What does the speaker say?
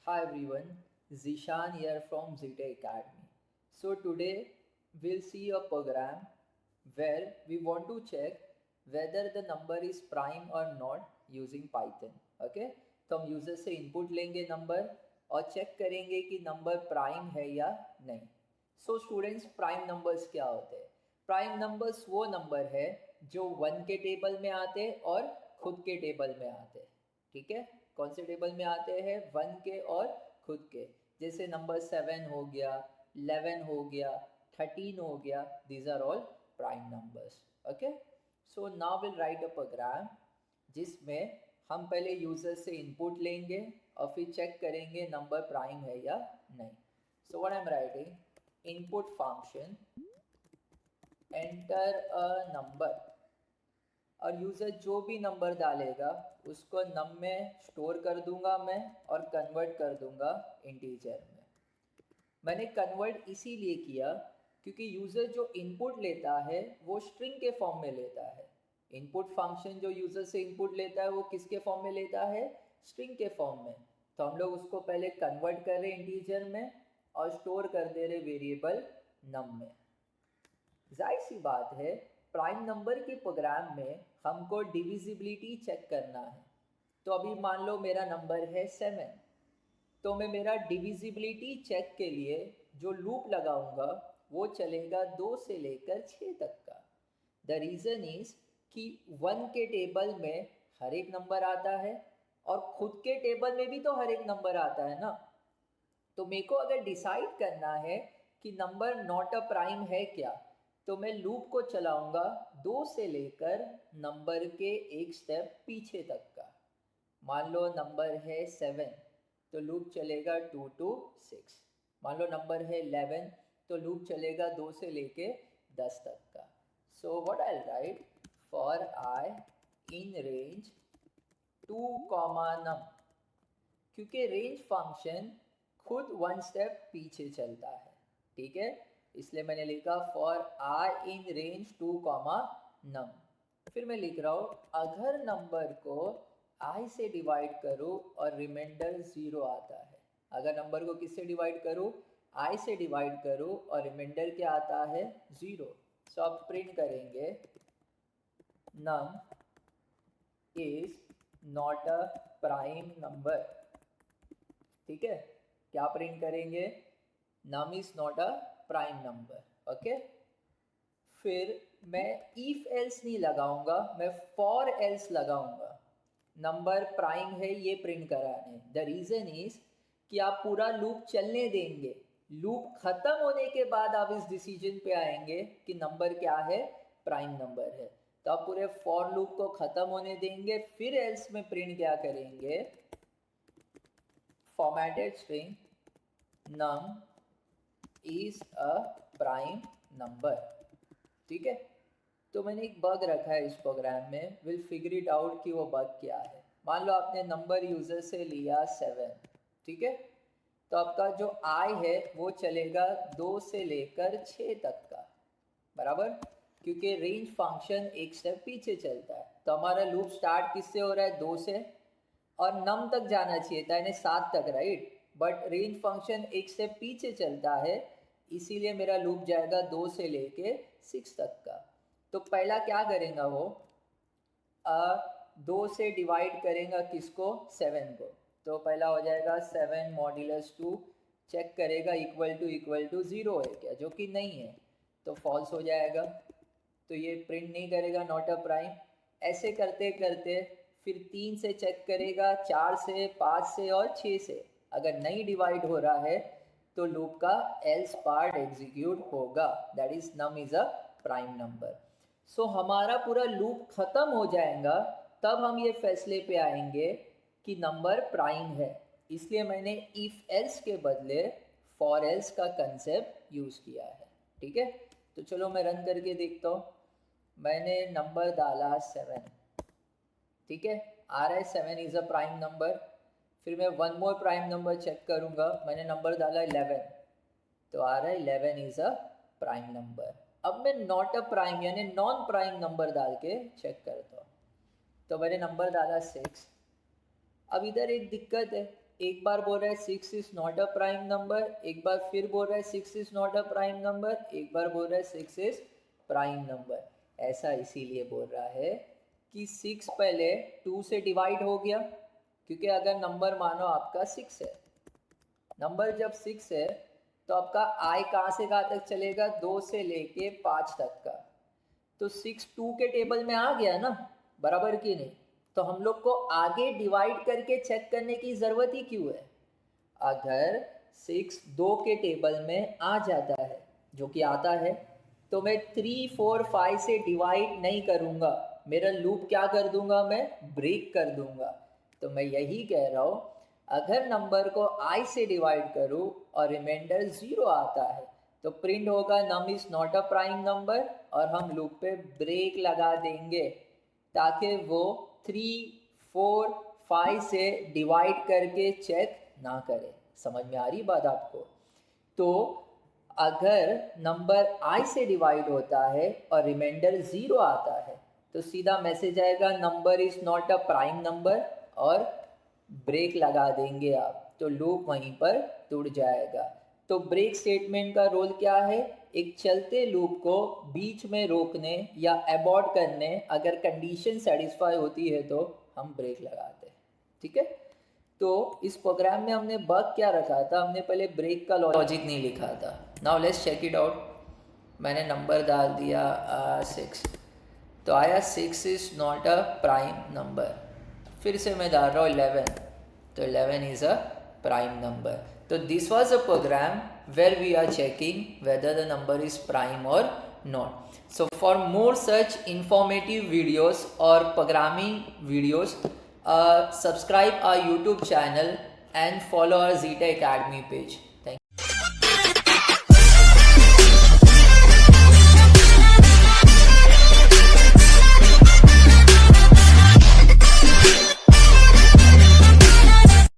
Hi everyone, Zishan here from Zeta Academy. So today we'll see a program where we want to check whether the number is prime or not using Python. Okay? तो हम user से input लेंगे number और check करेंगे कि number prime है या नहीं. सो स्टूडेंट्स, प्राइम नंबर्स क्या होते हैं? प्राइम नंबर्स वो नंबर है जो 1 के टेबल में आते और खुद के टेबल में आते हैं. ठीक है, कौन से टेबल में आते हैं? 1 के और खुद के. जैसे नंबर 7 हो गया, 11 हो गया, 13 हो गया. These are all prime numbers. Okay, so now will write a program जिसमें हम पहले यूजर से इनपुट लेंगे और फिर चेक करेंगे नंबर प्राइम है या नहीं. So what I am writing, input function enter a number, और यूज़र जो भी नंबर डालेगा उसको नम में स्टोर कर दूंगा मैं और कन्वर्ट कर दूंगा इंटीजर में. मैंने कन्वर्ट इसीलिए किया क्योंकि यूज़र जो इनपुट लेता है वो स्ट्रिंग के फॉर्म में लेता है. इनपुट फंक्शन जो यूज़र से इनपुट लेता है वो किसके फॉर्म में लेता है? स्ट्रिंग के फॉर्म में. तो हम लोग उसको पहले कन्वर्ट कर रहे इंटीजर में और स्टोर कर दे रहे वेरिएबल नम में. जाहिर सी बात है, प्राइम नंबर के प्रोग्राम में हमको डिविजिबिलिटी चेक करना है. तो अभी मान लो मेरा नंबर है 7, तो मैं मेरा डिविजिबिलिटी चेक के लिए जो लूप लगाऊंगा वो चलेगा 2 से लेकर 6 तक का. द रीज़न इज कि 1 के टेबल में हर एक नंबर आता है और खुद के टेबल में भी तो हर एक नंबर आता है ना. तो मेरे को अगर डिसाइड करना है कि नंबर नॉट अ प्राइम है क्या, तो मैं लूप को चलाऊंगा 2 से लेकर नंबर के एक स्टेप पीछे तक का. मान लो नंबर है 7, तो लूप चलेगा 2 to 6. मान लो नंबर है 11, तो लूप चलेगा 2 से लेके 10 तक का. So what I right, for I in range 2, नम, क्योंकि रेंज फंक्शन खुद 1 स्टेप पीछे चलता है. ठीक है, इसलिए मैंने लिखा फॉर आई इन रेंज 2, नम. फिर मैं लिख रहा हूँ अगर नंबर को आई से डिवाइड करूँ और रिमाइंडर 0 आता है. अगर नंबर को किससे डिवाइड करूँ? आई से डिवाइड करूँ और रिमाइंडर क्या आता है? 0. सो आप प्रिंट करेंगे num is not a prime number. ठीक है, क्या प्रिंट करेंगे? Num is not a prime number. Okay, फिर मैं इफ एल्स नहीं लगाऊंगा, मैं फॉर एल्स लगाऊंगा. नंबर प्राइम है ये प्रिंट कराने. द रीजन इज कि आप पूरा लूप चलने देंगे, लूप खत्म होने के बाद आप इस डिसीजन पे आएंगे कि नंबर क्या है? प्राइम नंबर है. तो आप पूरे फॉर लूप को खत्म होने देंगे, फिर एल्स में प्रिंट क्या करेंगे? Formatted string num is a prime number. ठीक है, तो मैंने एक बग रखा है इस प्रोग्राम में, विल फिगर इट आउट कि वो बग क्या है. मान लो आपने नंबर यूजर से लिया 7. ठीक है, तो आपका जो आई है वो चलेगा 2 से लेकर 6 तक का, बराबर, क्योंकि रेंज फंक्शन एक स्टेप पीछे चलता है. तो हमारा लूप स्टार्ट किससे हो रहा है? 2 से, और नम तक जाना चाहिए था, यानी 7 तक, राइट. बट रेंज फंक्शन एक स्टेप पीछे चलता है, इसीलिए मेरा लूप जाएगा 2 से लेके 6 तक का. तो पहला क्या करेगा वो? 2 से डिवाइड करेगा किसको? 7 को. तो पहला हो जाएगा 7 मॉड्यूलस 2, चेक करेगा इक्वल टू 0 है क्या, जो कि नहीं है, तो फॉल्स हो जाएगा. तो ये प्रिंट नहीं करेगा नॉट अ प्राइम. ऐसे करते करते फिर 3 से चेक करेगा, 4 से, 5 से और 6 से. अगर नहीं डिवाइड हो रहा है तो लूप का एल्स पार्ट एग्जीक्यूट होगा, that is num is a prime number. So हमारा पूरा लूप खत्म हो जाएगा, तब हम ये फैसले पे आएंगे कि नंबर प्राइम है. इसलिए मैंने इफ एल्स के बदले फॉर एल्स का कंसेप्ट यूज किया है. ठीक है, तो चलो मैं रन करके देखता हूँ. मैंने नंबर डाला 7. ठीक है, आ रहा है 7 इज अ प्राइम नंबर. फिर मैं one more prime number check करूंगा, मैंने नंबर डाला 11, तो आ रहा है 11 इज अ प्राइम नंबर. अब मैं नॉट अ प्राइम यानी नॉन प्राइम नंबर डाल के चेक करता हूँ. तो मैंने नंबर डाला 6. अब इधर एक दिक्कत है, एक बार बोल रहा है 6 is not a prime number, एक बार फिर बोल रहा है 6 is not a prime number, एक बार बोल रहा है 6 इज प्राइम नंबर। ऐसा इसीलिए बोल रहा है कि 6 पहले 2 से डिवाइड हो गया, क्योंकि अगर नंबर मानो आपका 6 है, नंबर जब 6 है तो आपका आई कहाँ से कहाँ तक चलेगा, 2 से लेके 5 तक का। तो 6 2 के टेबल में आ गया ना, बराबर की नहीं। तो हम लोग को आगे डिवाइड करके चेक करने की ज़रूरत ही क्यों है। अगर 6 2 के टेबल में आ जाता है, जो कि आता है, तो मैं 3 4 5 से डिवाइड नहीं करूँगा, मेरा लूप क्या कर दूंगा, मैं ब्रेक कर दूंगा। तो मैं यही कह रहा हूँ, अगर नंबर को i से डिवाइड करूँ और रिमाइंडर 0 आता है तो प्रिंट होगा num is not a prime number, और हम लूप पे ब्रेक लगा देंगे ताकि वो 3 4 5 से डिवाइड करके चेक ना करे। समझ में आ रही बात आपको? तो अगर नंबर i से डिवाइड होता है और रिमाइंडर 0 आता है तो सीधा मैसेज आएगा number is not a prime number, और ब्रेक लगा देंगे आप, तो लूप वहीं पर टूट जाएगा। तो ब्रेक स्टेटमेंट का रोल क्या है, एक चलते लूप को बीच में रोकने या अबॉर्ट करने, अगर कंडीशन सेटिस्फाई होती है तो हम ब्रेक लगाते हैं। ठीक है, तो इस प्रोग्राम में हमने बग क्या रखा था, हमने पहले ब्रेक का लॉजिक नहीं लिखा था। Now let's check it out. मैंने नंबर डाल दिया 6, तो आया 6 is not a prime number. फिर से मैं डाल रहा हूँ 11, तो 11 इज़ अ प्राइम नंबर। तो this was a program where we are checking whether the number is prime or not. So for more such informative videos or programming videos, subscribe our YouTube channel and follow our Zeta Academy page. Thank you.